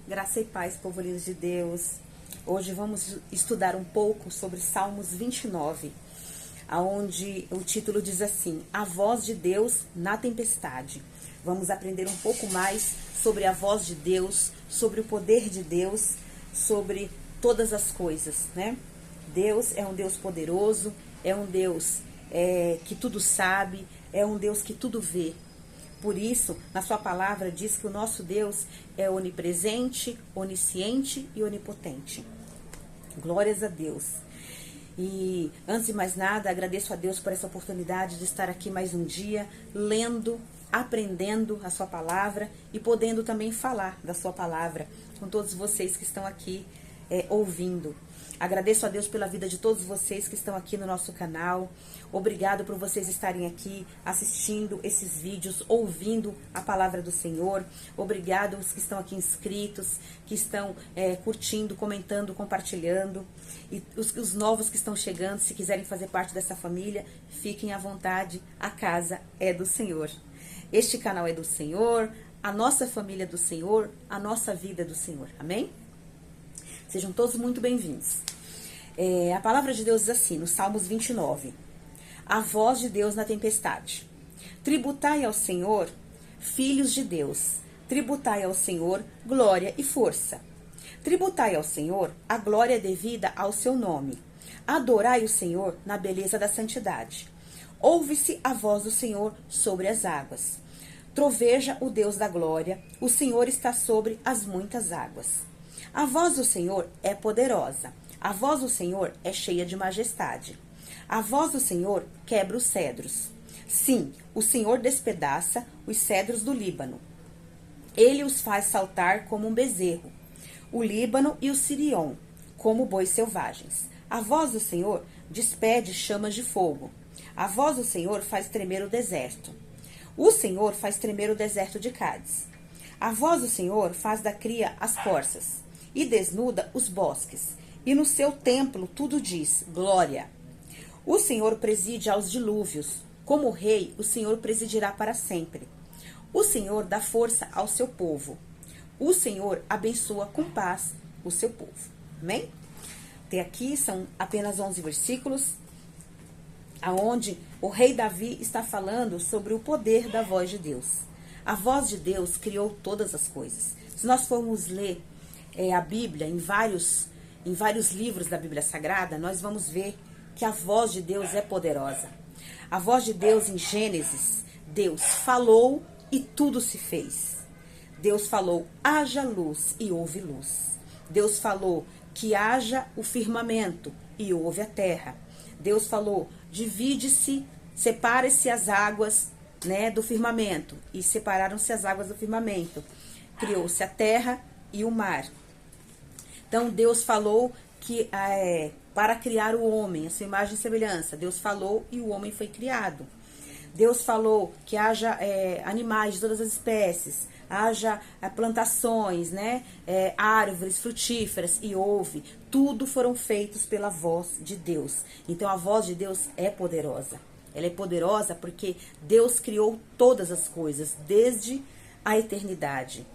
Graça e paz, povo lindo de Deus. Hoje vamos estudar um pouco sobre Salmos 29, aonde o título diz assim: A voz de Deus na tempestade. Vamos aprender um pouco mais sobre a voz de Deus, sobre o poder de Deus, sobre todas as coisas, né? Deus é um Deus poderoso, é um Deus que tudo sabe, é um Deus que tudo vê. Por isso, na sua palavra diz que o nosso Deus é onipresente, onisciente e onipotente. Glórias a Deus. E antes de mais nada, agradeço a Deus por essa oportunidade de estar aqui mais um dia, lendo, aprendendo a sua palavra e podendo também falar da sua palavra com todos vocês que estão aqui ouvindo. Agradeço a Deus pela vida de todos vocês que estão aqui no nosso canal. Obrigado por vocês estarem aqui assistindo esses vídeos, ouvindo a palavra do Senhor. Obrigado os que estão aqui inscritos, que estão curtindo, comentando, compartilhando. E os novos que estão chegando, se quiserem fazer parte dessa família, fiquem à vontade. A casa é do Senhor. Este canal é do Senhor, a nossa família é do Senhor, a nossa vida é do Senhor. Amém? Sejam todos muito bem-vindos. A palavra de Deus diz assim, no Salmos 29. A voz de Deus na tempestade. Tributai ao Senhor, filhos de Deus. Tributai ao Senhor glória e força. Tributai ao Senhor a glória devida ao seu nome. Adorai o Senhor na beleza da santidade. Ouve-se a voz do Senhor sobre as águas. Troveja o Deus da glória, o Senhor está sobre as muitas águas. A voz do Senhor é poderosa, a voz do Senhor é cheia de majestade. A voz do Senhor quebra os cedros. Sim, o Senhor despedaça os cedros do Líbano. Ele os faz saltar como um bezerro, o Líbano e o Sirion, como bois selvagens. A voz do Senhor despede chamas de fogo. A voz do Senhor faz tremer o deserto. O Senhor faz tremer o deserto de Cádiz. A voz do Senhor faz da cria as corças e desnuda os bosques. E no seu templo tudo diz, glória. O Senhor preside aos dilúvios. Como rei, o Senhor presidirá para sempre. O Senhor dá força ao seu povo. O Senhor abençoa com paz o seu povo. Amém? Até aqui são apenas 11 versículos, aonde o rei Davi está falando sobre o poder da voz de Deus. A voz de Deus criou todas as coisas. Se nós formos ler a Bíblia em vários livros da Bíblia Sagrada, nós vamos ver que a voz de Deus é poderosa. A voz de Deus em Gênesis, Deus falou e tudo se fez. Deus falou, haja luz e houve luz. Deus falou que haja o firmamento e houve a terra. Deus falou, divide-se, separe-se as águas, do firmamento, e separaram-se as águas do firmamento. Criou-se a terra e o mar. Então Deus falou que para criar o homem, a sua imagem e semelhança. Deus falou e o homem foi criado. Deus falou que haja animais de todas as espécies, haja plantações, árvores frutíferas, e houve. Tudo foram feitos pela voz de Deus. Então a voz de Deus é poderosa. Ela é poderosa porque Deus criou todas as coisas, desde a eternidade,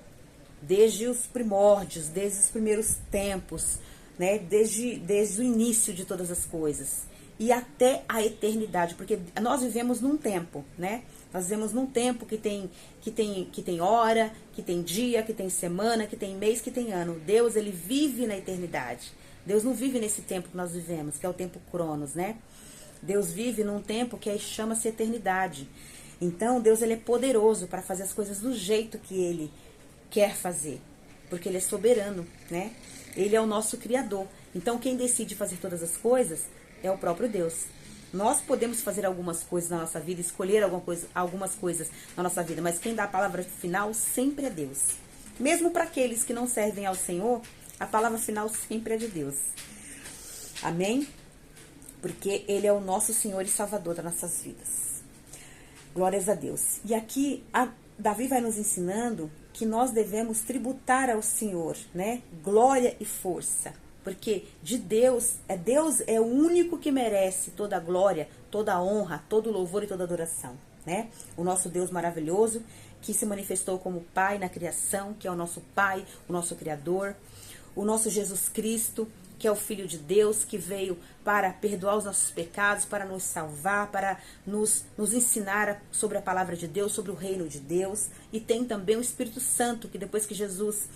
desde os primórdios, desde os primeiros tempos, desde o início de todas as coisas e até a eternidade, porque nós vivemos num tempo, Nós vivemos num tempo que tem hora, que tem dia, que tem semana, que tem mês, que tem ano. Deus, ele vive na eternidade. Deus não vive nesse tempo que nós vivemos, que é o tempo Cronos, Deus vive num tempo que chama-se eternidade. Então, Deus, ele é poderoso para fazer as coisas do jeito que ele quer fazer, porque ele é soberano, Ele é o nosso Criador. Então, quem decide fazer todas as coisas é o próprio Deus. Nós podemos fazer algumas coisas na nossa vida, escolher algumas coisas na nossa vida, mas quem dá a palavra final sempre é Deus. Mesmo para aqueles que não servem ao Senhor, a palavra final sempre é de Deus. Amém? Porque Ele é o nosso Senhor e Salvador das nossas vidas. Glórias a Deus. E aqui, Davi vai nos ensinando que nós devemos tributar ao Senhor, glória e força. Porque Deus é o único que merece toda a glória, toda a honra, todo o louvor e toda a adoração, O nosso Deus maravilhoso que se manifestou como Pai na criação, que é o nosso Pai, o nosso Criador. O nosso Jesus Cristo, que é o Filho de Deus, que veio para perdoar os nossos pecados, para nos salvar, para nos ensinar sobre a palavra de Deus, sobre o reino de Deus. E tem também o Espírito Santo, que depois que Jesus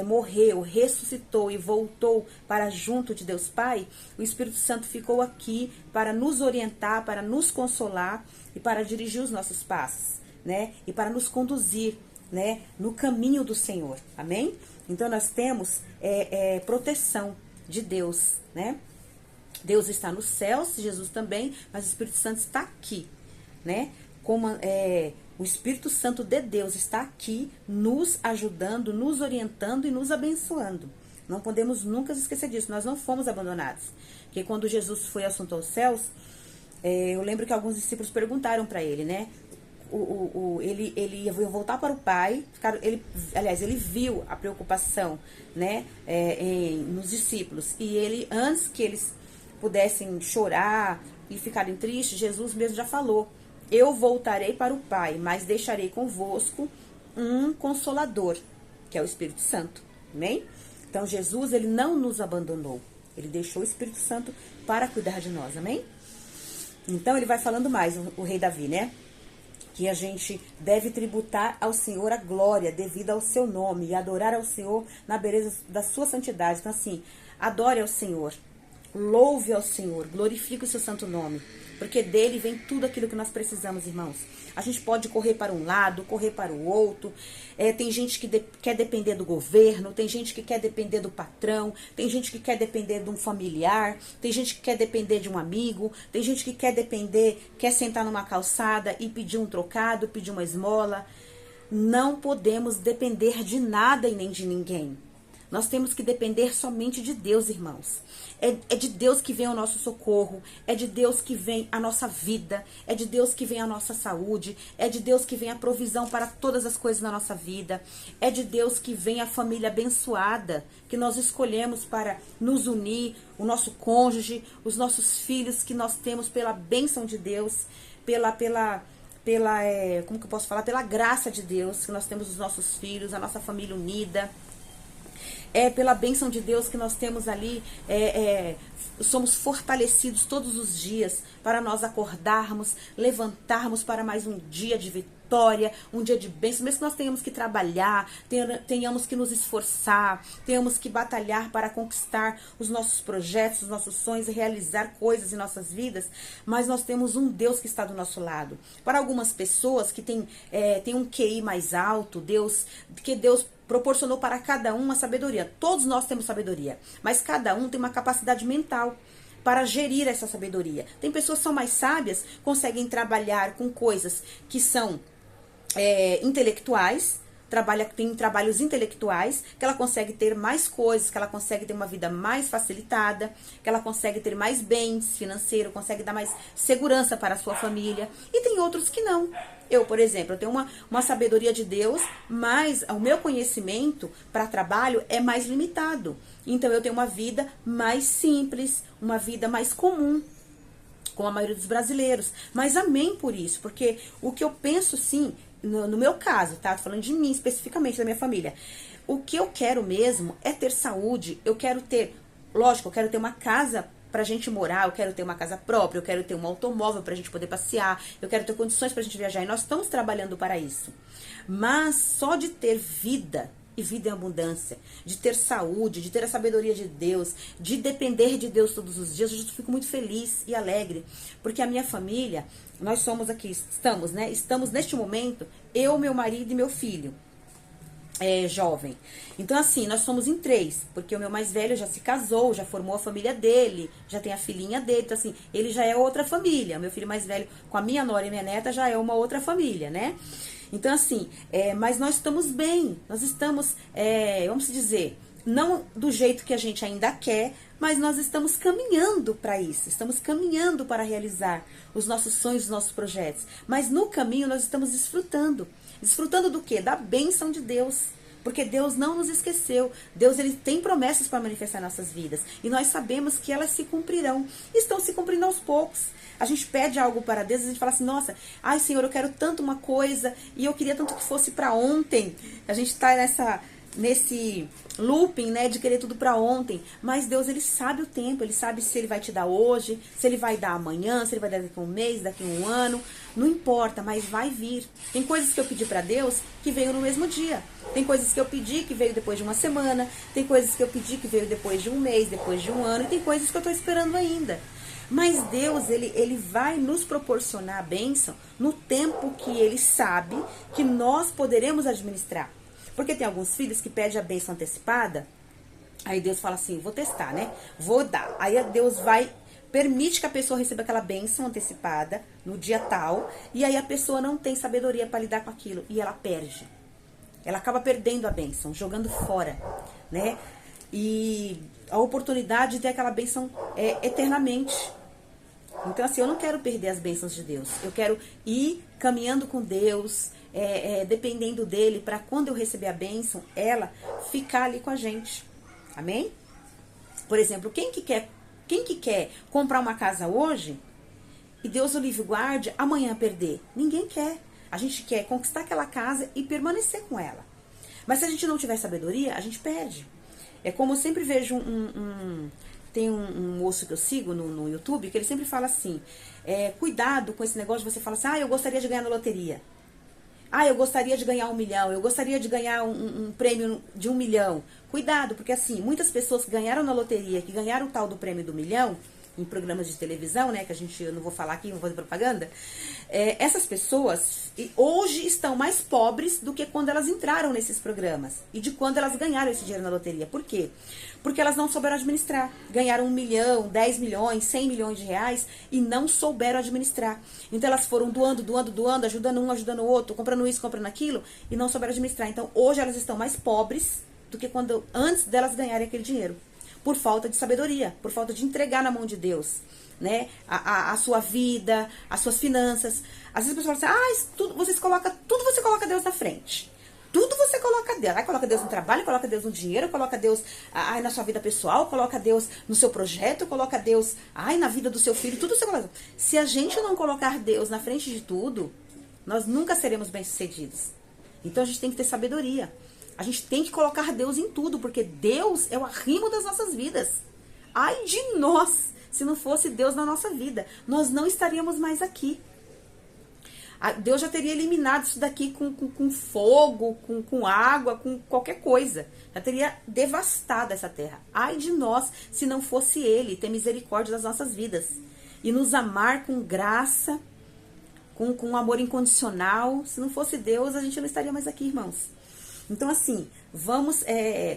morreu, ressuscitou e voltou para junto de Deus Pai, o Espírito Santo ficou aqui para nos orientar, para nos consolar e para dirigir os nossos passos, né? E para nos conduzir, né, no caminho do Senhor. Amém? Então nós temos proteção de Deus, né? Deus está nos céus, Jesus também, mas o Espírito Santo está aqui, né? Como o Espírito Santo de Deus está aqui nos ajudando, nos orientando e nos abençoando. Não podemos nunca esquecer disso, nós não fomos abandonados. Porque quando Jesus foi assunto aos céus, eu lembro que alguns discípulos perguntaram para ele, né? Ele ia voltar para o Pai, ele viu a preocupação, né, nos discípulos, e ele, antes que eles pudessem chorar e ficarem tristes, Jesus mesmo já falou: eu voltarei para o Pai, mas deixarei convosco um Consolador, que é o Espírito Santo. Amém? Então Jesus, ele não nos abandonou, ele deixou o Espírito Santo para cuidar de nós. Amém? Então ele vai falando mais, o rei Davi, né? Que a gente deve tributar ao Senhor a glória devida ao seu nome e adorar ao Senhor na beleza da sua santidade. Então assim, adore ao Senhor, louve ao Senhor, glorifique o seu santo nome, porque dele vem tudo aquilo que nós precisamos, irmãos. A gente pode correr para um lado, correr para o outro. Tem gente que quer depender do governo, tem gente que quer depender do patrão, tem gente que quer depender de um familiar, tem gente que quer depender de um amigo, tem gente que quer sentar numa calçada e pedir um trocado, pedir uma esmola. Não podemos depender de nada e nem de ninguém. Nós temos que depender somente de Deus, irmãos. É de Deus que vem o nosso socorro, é de Deus que vem a nossa vida, é de Deus que vem a nossa saúde, é de Deus que vem a provisão para todas as coisas na nossa vida, é de Deus que vem a família abençoada, que nós escolhemos para nos unir, o nosso cônjuge, os nossos filhos que nós temos pela bênção de Deus, como que eu posso falar? Pela graça de Deus, que nós temos os nossos filhos, a nossa família unida. É pela bênção de Deus que nós temos ali, somos fortalecidos todos os dias para nós acordarmos, levantarmos para mais um dia de vitória, um dia de bênção, mesmo que nós tenhamos que trabalhar, tenhamos que nos esforçar, tenhamos que batalhar para conquistar os nossos projetos, os nossos sonhos e realizar coisas em nossas vidas, mas nós temos um Deus que está do nosso lado. Para algumas pessoas que têm um QI mais alto, Deus proporcionou para cada um uma sabedoria. Todos nós temos sabedoria, mas cada um tem uma capacidade mental para gerir essa sabedoria. Tem pessoas que são mais sábias, conseguem trabalhar com coisas que são intelectuais, tem trabalhos intelectuais, que ela consegue ter mais coisas, que ela consegue ter uma vida mais facilitada, que ela consegue ter mais bens financeiros, consegue dar mais segurança para a sua família. E tem outros que não. Eu, por exemplo, eu tenho uma sabedoria de Deus, mas o meu conhecimento para trabalho é mais limitado. Então eu tenho uma vida mais simples, uma vida mais comum, como a maioria dos brasileiros. Mas amém por isso, porque o que eu penso, sim, no meu caso, tá? Tô falando de mim especificamente, da minha família. O que eu quero mesmo é ter saúde. Eu quero ter, lógico, eu quero ter uma casa pra gente morar, eu quero ter uma casa própria, eu quero ter um automóvel pra gente poder passear, eu quero ter condições pra gente viajar, e nós estamos trabalhando para isso. Mas só de ter vida, e vida em abundância, de ter saúde, de ter a sabedoria de Deus, de depender de Deus todos os dias, eu já fico muito feliz e alegre, porque a minha família, nós somos aqui, estamos neste momento, eu, meu marido e meu filho, jovem. Então assim, nós somos em 3, porque o meu mais velho já se casou, já formou a família dele, já tem a filhinha dele, então assim, ele já é outra família. Meu filho mais velho com a minha nora e minha neta já é uma outra família, né? Então assim, mas nós estamos bem, nós estamos, vamos dizer, não do jeito que a gente ainda quer, mas nós estamos caminhando para isso, estamos caminhando para realizar os nossos sonhos, os nossos projetos. Mas no caminho nós estamos desfrutando. Desfrutando do quê? Da bênção de Deus. Porque Deus não nos esqueceu. Deus, ele tem promessas para manifestar em nossas vidas. E nós sabemos que elas se cumprirão. Estão se cumprindo aos poucos. A gente pede algo para Deus, a gente fala assim, nossa, ai Senhor, eu quero tanto uma coisa e eu queria tanto que fosse para ontem. A gente está nesse looping, né, de querer tudo para ontem. Mas Deus, ele sabe o tempo, ele sabe se ele vai te dar hoje, se ele vai dar amanhã, se ele vai dar daqui a um mês, daqui a um ano. Não importa, mas vai vir. Tem coisas que eu pedi para Deus que veio no mesmo dia. Tem coisas que eu pedi que veio depois de uma semana. Tem coisas que eu pedi que veio depois de um mês, depois de um ano. E tem coisas que eu estou esperando ainda. Mas Deus, ele vai nos proporcionar a bênção no tempo que ele sabe que nós poderemos administrar. Porque tem alguns filhos que pedem a bênção antecipada, aí Deus fala assim, vou testar, né? Vou dar. Aí Deus permite que a pessoa receba aquela bênção antecipada no dia tal, e aí a pessoa não tem sabedoria para lidar com aquilo, e ela perde. Ela acaba perdendo a bênção, jogando fora, né? E a oportunidade de ter aquela bênção eternamente. Então, assim, eu não quero perder as bênçãos de Deus. Eu quero ir caminhando com Deus, dependendo dele, para quando eu receber a bênção, ela ficar ali com a gente. Amém? Por exemplo, quem que quer comprar uma casa hoje e Deus o livre guarde amanhã perder? Ninguém quer. A gente quer conquistar aquela casa e permanecer com ela. Mas se a gente não tiver sabedoria, a gente perde. É como eu sempre vejo tem um moço que eu sigo no YouTube, que ele sempre fala assim, cuidado com esse negócio de você falar assim, eu gostaria de ganhar na loteria. Eu gostaria de ganhar 1 milhão, eu gostaria de ganhar um prêmio de 1 milhão. Cuidado, porque assim, muitas pessoas que ganharam na loteria, que ganharam o tal do prêmio do 1 milhão, em programas de televisão, né, que eu não vou falar aqui, não vou fazer propaganda, essas pessoas hoje estão mais pobres do que quando elas entraram nesses programas e de quando elas ganharam esse dinheiro na loteria. Por quê? Porque elas não souberam administrar. Ganharam 1 milhão, 10 milhões, 100 milhões de reais e não souberam administrar. Então elas foram doando, ajudando um, ajudando o outro, comprando isso, comprando aquilo e não souberam administrar. Então hoje elas estão mais pobres do que antes delas ganharem aquele dinheiro. Por falta de sabedoria, por falta de entregar na mão de Deus, né? A sua vida, as suas finanças. Às vezes a pessoa fala assim, tudo você coloca Deus na frente. Tudo você coloca Deus. Aí coloca Deus no trabalho, coloca Deus no dinheiro, coloca Deus na sua vida pessoal, coloca Deus no seu projeto, coloca Deus na vida do seu filho, tudo você coloca. Se a gente não colocar Deus na frente de tudo, nós nunca seremos bem-sucedidos. Então a gente tem que ter sabedoria. A gente tem que colocar Deus em tudo, porque Deus é o arrimo das nossas vidas. Ai de nós, se não fosse Deus na nossa vida, nós não estaríamos mais aqui. Deus já teria eliminado isso daqui com fogo, com água, com qualquer coisa. Já teria devastado essa terra. Ai de nós, se não fosse Ele ter misericórdia das nossas vidas. E nos amar com graça, com amor incondicional. Se não fosse Deus, a gente não estaria mais aqui, irmãos. Então, assim, vamos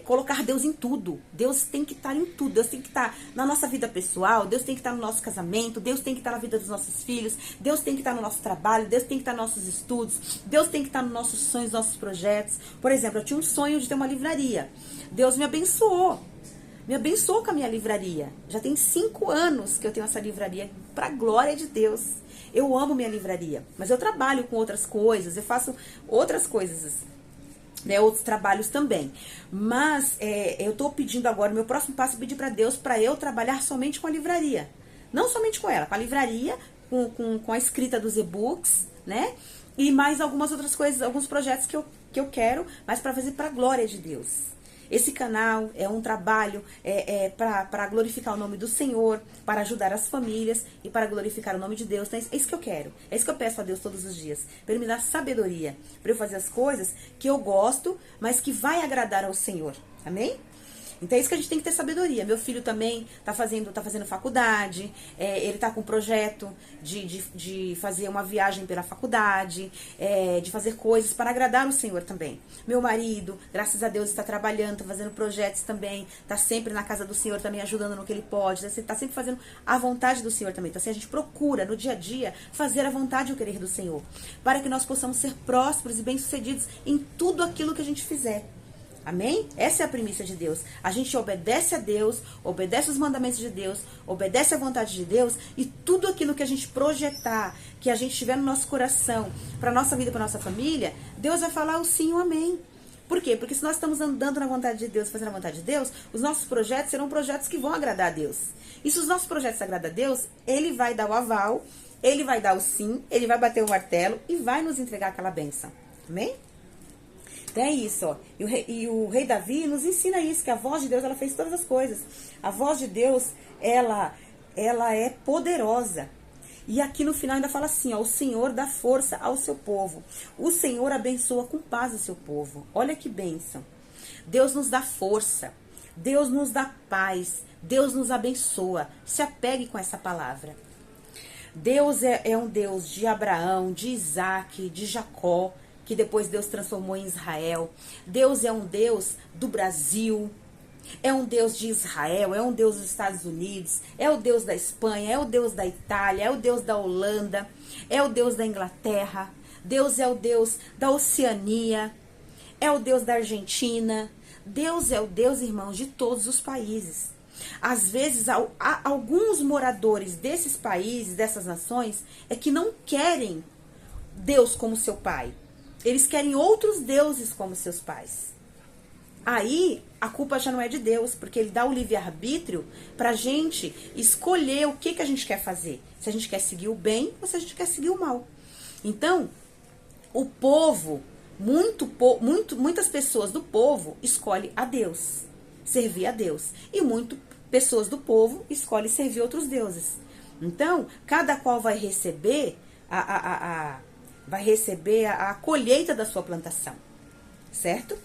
colocar Deus em tudo. Deus tem que estar em tudo. Deus tem que estar na nossa vida pessoal. Deus tem que estar no nosso casamento. Deus tem que estar na vida dos nossos filhos. Deus tem que estar no nosso trabalho. Deus tem que estar nos nossos estudos. Deus tem que estar nos nossos sonhos, nos nossos projetos. Por exemplo, eu tinha um sonho de ter uma livraria. Deus me abençoou. Me abençoou com a minha livraria. Já tem 5 anos que eu tenho essa livraria, para a glória de Deus. Eu amo minha livraria. Mas eu trabalho com outras coisas. Eu faço outras coisas, né, outros trabalhos também. Mas eu tô pedindo agora, meu próximo passo é pedir para Deus para eu trabalhar somente com a livraria. Não somente com ela, com a livraria, com a escrita dos e-books, né? E mais algumas outras coisas, alguns projetos que eu quero, mas para fazer para a glória de Deus. Esse canal é um trabalho para glorificar o nome do Senhor, para ajudar as famílias e para glorificar o nome de Deus. Então, é isso que eu quero. É isso que eu peço a Deus todos os dias. Para Ele me dar sabedoria. Para eu fazer as coisas que eu gosto, mas que vai agradar ao Senhor. Amém? Então é isso que a gente tem que ter sabedoria. Meu filho também tá fazendo faculdade, ele tá com um projeto de fazer uma viagem pela faculdade, de fazer coisas para agradar o Senhor também. Meu marido, graças a Deus, está trabalhando, tá fazendo projetos também, tá sempre na casa do Senhor também, ajudando no que ele pode, tá sempre fazendo a vontade do Senhor também. Então assim, a gente procura no dia a dia fazer a vontade e o querer do Senhor, para que nós possamos ser prósperos e bem-sucedidos em tudo aquilo que a gente fizer. Amém? Essa é a primícia de Deus. A gente obedece a Deus, obedece os mandamentos de Deus, obedece a vontade de Deus, e tudo aquilo que a gente projetar, que a gente tiver no nosso coração, para nossa vida, para nossa família, Deus vai falar o sim e o amém. Por quê? Porque se nós estamos andando na vontade de Deus, fazendo a vontade de Deus, os nossos projetos serão projetos que vão agradar a Deus. E se os nossos projetos agradam a Deus, Ele vai dar o aval, Ele vai dar o sim, Ele vai bater o martelo e vai nos entregar aquela bênção. Amém? Então é isso, ó. E o rei Davi nos ensina isso, que a voz de Deus, ela fez todas as coisas. A voz de Deus, ela é poderosa. E aqui no final ainda fala assim, ó, o Senhor dá força ao seu povo. O Senhor abençoa com paz o seu povo. Olha que bênção. Deus nos dá força. Deus nos dá paz. Deus nos abençoa. Se apegue com essa palavra. Deus é um Deus de Abraão, de Isaac, de Jacó, que depois Deus transformou em Israel. Deus é um Deus do Brasil, é um Deus de Israel, é um Deus dos Estados Unidos, é o Deus da Espanha, é o Deus da Itália, é o Deus da Holanda, é o Deus da Inglaterra. Deus é o Deus da Oceania, é o Deus da Argentina. Deus é o Deus, irmãos, de todos os países. Às vezes, alguns moradores desses países, dessas nações, é que não querem Deus como seu pai. Eles querem outros deuses como seus pais. Aí, a culpa já não é de Deus, porque Ele dá o livre-arbítrio pra gente escolher o que a gente quer fazer. Se a gente quer seguir o bem ou se a gente quer seguir o mal. Então, o povo, muitas pessoas do povo escolhem a Deus, servir a Deus. E muitas pessoas do povo escolhem servir outros deuses. Então, cada qual vai receber a colheita da sua plantação, certo?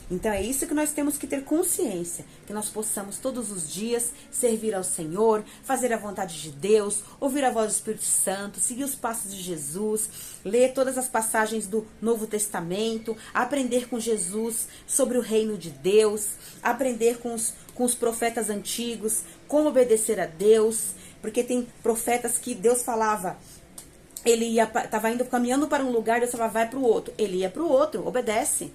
Então é isso que nós temos que ter consciência, que nós possamos todos os dias servir ao Senhor, fazer a vontade de Deus, ouvir a voz do Espírito Santo, seguir os passos de Jesus, ler todas as passagens do Novo Testamento, aprender com Jesus sobre o reino de Deus, aprender com os profetas antigos, como obedecer a Deus, porque tem profetas que Deus falava, ele estava caminhando para um lugar, Deus falava, vai para o outro. Ele ia para o outro, obedece.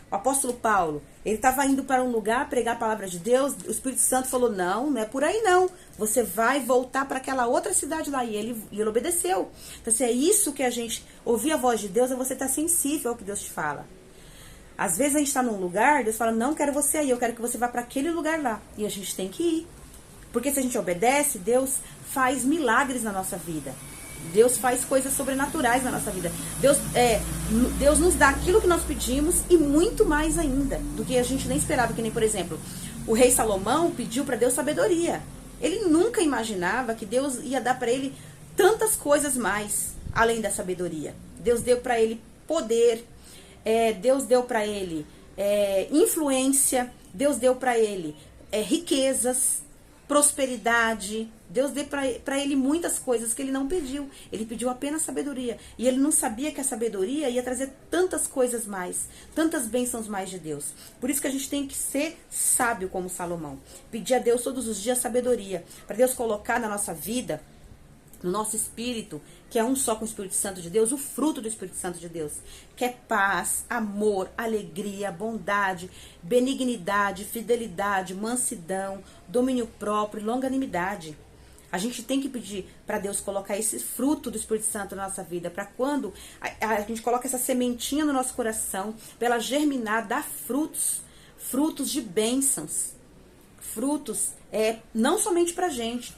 O apóstolo Paulo, ele estava indo para um lugar pregar a palavra de Deus, o Espírito Santo falou, não é por aí não. Você vai voltar para aquela outra cidade lá. E ele obedeceu. Então, se é isso que a gente, ouvir a voz de Deus, é você estar sensível ao que Deus te fala. Às vezes a gente está num lugar, Deus fala, não quero você aí, eu quero que você vá para aquele lugar lá. E a gente tem que ir. Porque se a gente obedece, Deus faz milagres na nossa vida. Deus faz coisas sobrenaturais na nossa vida. Deus nos dá aquilo que nós pedimos e muito mais ainda do que a gente nem esperava. Que nem, por exemplo, o rei Salomão pediu para Deus sabedoria. Ele nunca imaginava que Deus ia dar para ele tantas coisas mais, além da sabedoria. Deus deu para ele poder, Deus deu para ele influência, Deus deu para ele riquezas, prosperidade. Deus deu para ele muitas coisas que ele não pediu. Ele pediu apenas sabedoria. E ele não sabia que a sabedoria ia trazer tantas coisas mais, tantas bênçãos mais de Deus. Por isso que a gente tem que ser sábio como Salomão. Pedir a Deus todos os dias sabedoria. Para Deus colocar na nossa vida, no nosso espírito, que é um só com o Espírito Santo de Deus, o fruto do Espírito Santo de Deus, que é paz, amor, alegria, bondade, benignidade, fidelidade, mansidão, domínio próprio e longanimidade. A gente tem que pedir para Deus colocar esse fruto do Espírito Santo na nossa vida, para quando a gente coloca essa sementinha no nosso coração, para ela germinar, dar frutos de bênçãos, frutos não somente para gente,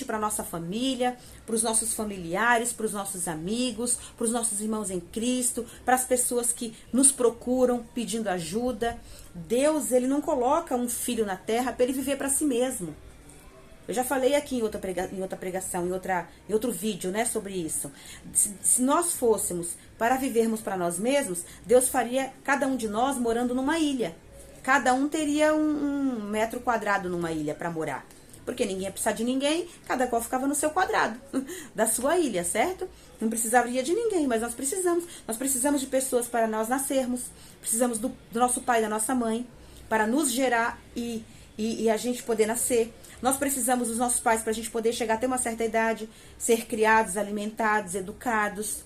para nossa família, para os nossos familiares, para os nossos amigos, para os nossos irmãos em Cristo, para as pessoas que nos procuram pedindo ajuda. Deus, ele não coloca um filho na terra para ele viver para si mesmo. Eu já falei aqui em outra pregação, em outro vídeo, né, sobre isso. Se nós fôssemos para vivermos para nós mesmos, Deus faria cada um de nós morando numa ilha. Cada um teria um metro quadrado numa ilha para morar. Porque ninguém ia precisar de ninguém, cada qual ficava no seu quadrado da sua ilha, certo? Não precisaria de ninguém, mas nós precisamos. Nós precisamos de pessoas para nós nascermos. Precisamos do nosso pai e da nossa mãe para nos gerar e a gente poder nascer. Nós precisamos dos nossos pais para a gente poder chegar até uma certa idade, ser criados, alimentados, educados,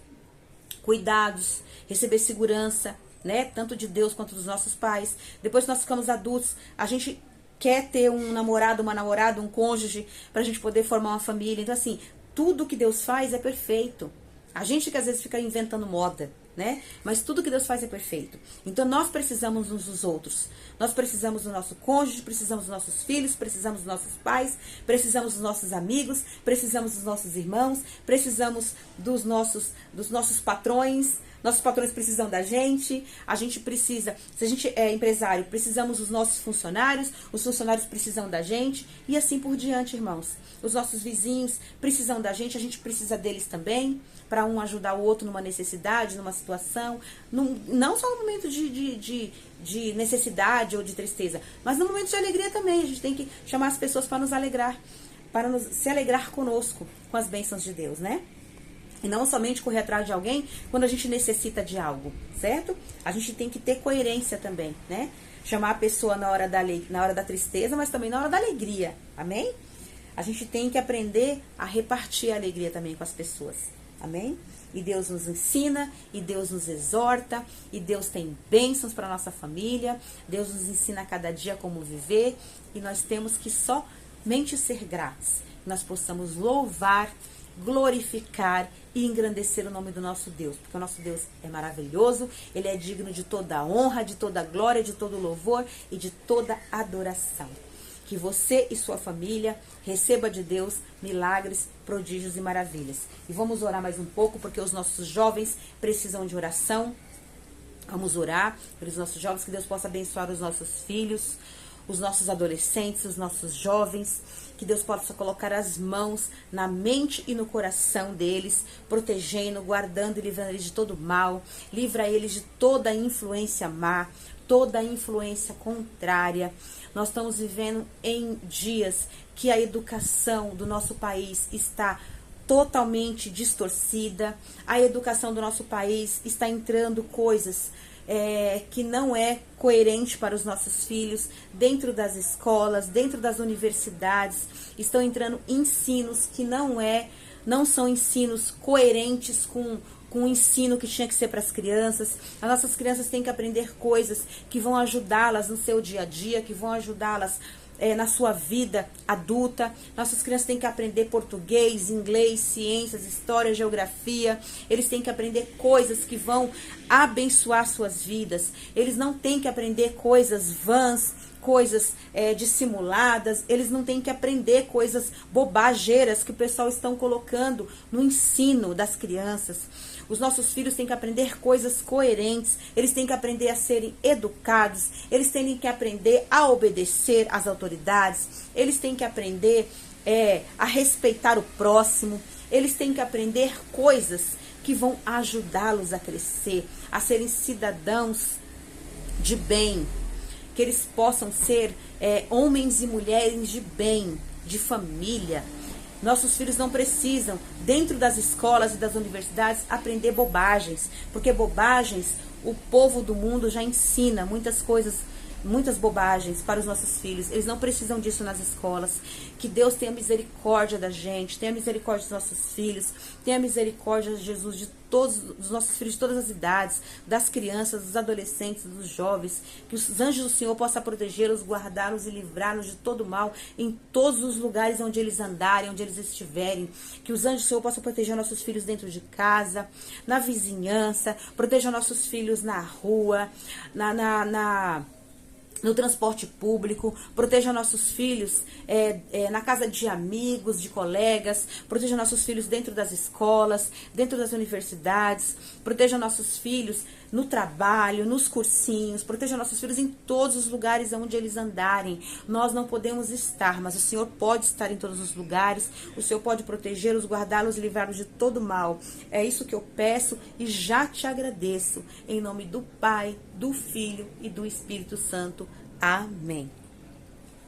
cuidados, receber segurança, né? Tanto de Deus quanto dos nossos pais. Depois que nós ficamos adultos, a gente quer ter um namorado, uma namorada, um cônjuge, para a gente poder formar uma família. Então, assim, tudo que Deus faz é perfeito. A gente que às vezes fica inventando moda, né? Mas tudo que Deus faz é perfeito. Então nós precisamos uns dos outros. Nós precisamos do nosso cônjuge, precisamos dos nossos filhos, precisamos dos nossos pais, precisamos dos nossos amigos, precisamos dos nossos irmãos, precisamos dos nossos patrões. Nossos patrões precisam da gente, a gente precisa, se a gente é empresário, precisamos dos nossos funcionários, os funcionários precisam da gente, e assim por diante, irmãos. Os nossos vizinhos precisam da gente, a gente precisa deles também, para um ajudar o outro numa necessidade, numa situação, não só no momento de necessidade ou de tristeza, mas no momento de alegria também. A gente tem que chamar as pessoas para nos alegrar, para se alegrar conosco, com as bênçãos de Deus, né? E não somente correr atrás de alguém quando a gente necessita de algo, certo? A gente tem que ter coerência também, né? Chamar a pessoa na hora da tristeza, mas também na hora da alegria, amém? A gente tem que aprender a repartir a alegria também com as pessoas, amém? E Deus nos ensina, e Deus nos exorta, e Deus tem bênçãos para a nossa família, Deus nos ensina a cada dia como viver, e nós temos que somente ser gratos, que nós possamos louvar, glorificar e engrandecer o nome do nosso Deus, porque o nosso Deus é maravilhoso, Ele é digno de toda honra, de toda glória, de todo louvor e de toda adoração. Que você e sua família receba de Deus milagres, prodígios e maravilhas. E vamos orar mais um pouco, porque os nossos jovens precisam de oração. Vamos orar pelos nossos jovens, que Deus possa abençoar os nossos filhos, os nossos adolescentes, os nossos jovens, que Deus possa colocar as mãos na mente e no coração deles, protegendo, guardando e livrando eles de todo mal, livra eles de toda influência má, toda influência contrária. Nós estamos vivendo em dias que a educação do nosso país está totalmente distorcida, a educação do nosso país está entrando coisas que não é coerente para os nossos filhos, dentro das escolas, dentro das universidades, estão entrando ensinos que não são ensinos coerentes com o ensino que tinha que ser para as crianças. As nossas crianças têm que aprender coisas que vão ajudá-las no seu dia a dia, que vão ajudá-las na sua vida adulta. Nossas crianças têm que aprender português, inglês, ciências, história, geografia. Eles têm que aprender coisas que vão abençoar suas vidas. Eles não têm que aprender coisas vãs, coisas dissimuladas. Eles não têm que aprender coisas bobageiras que o pessoal estão colocando no ensino das crianças. Os nossos filhos têm que aprender coisas coerentes, eles têm que aprender a serem educados, eles têm que aprender a obedecer às autoridades, eles têm que aprender a respeitar o próximo, eles têm que aprender coisas que vão ajudá-los a crescer, a serem cidadãos de bem, que eles possam ser homens e mulheres de bem, de família. Nossos filhos não precisam, dentro das escolas e das universidades, aprender bobagens, porque bobagens, o povo do mundo já ensina muitas coisas, muitas bobagens para os nossos filhos. Eles não precisam disso nas escolas. Que Deus tenha misericórdia da gente, tenha misericórdia dos nossos filhos, tenha misericórdia de Jesus, de todos os nossos filhos de todas as idades, das crianças, dos adolescentes, dos jovens. Que os anjos do Senhor possam protegê-los, guardá-los e livrá-los de todo mal em todos os lugares onde eles andarem, onde eles estiverem. Que os anjos do Senhor possam proteger nossos filhos dentro de casa, na vizinhança, proteja nossos filhos na rua, no transporte público, proteja nossos filhos na casa de amigos, de colegas, proteja nossos filhos dentro das escolas, dentro das universidades, proteja nossos filhos no trabalho, nos cursinhos, proteja nossos filhos em todos os lugares onde eles andarem. Nós não podemos estar, mas o Senhor pode estar em todos os lugares, o Senhor pode protegê-los, guardá-los e livrá-los de todo mal. É isso que eu peço e já te agradeço, em nome do Pai, do Filho e do Espírito Santo. Amém.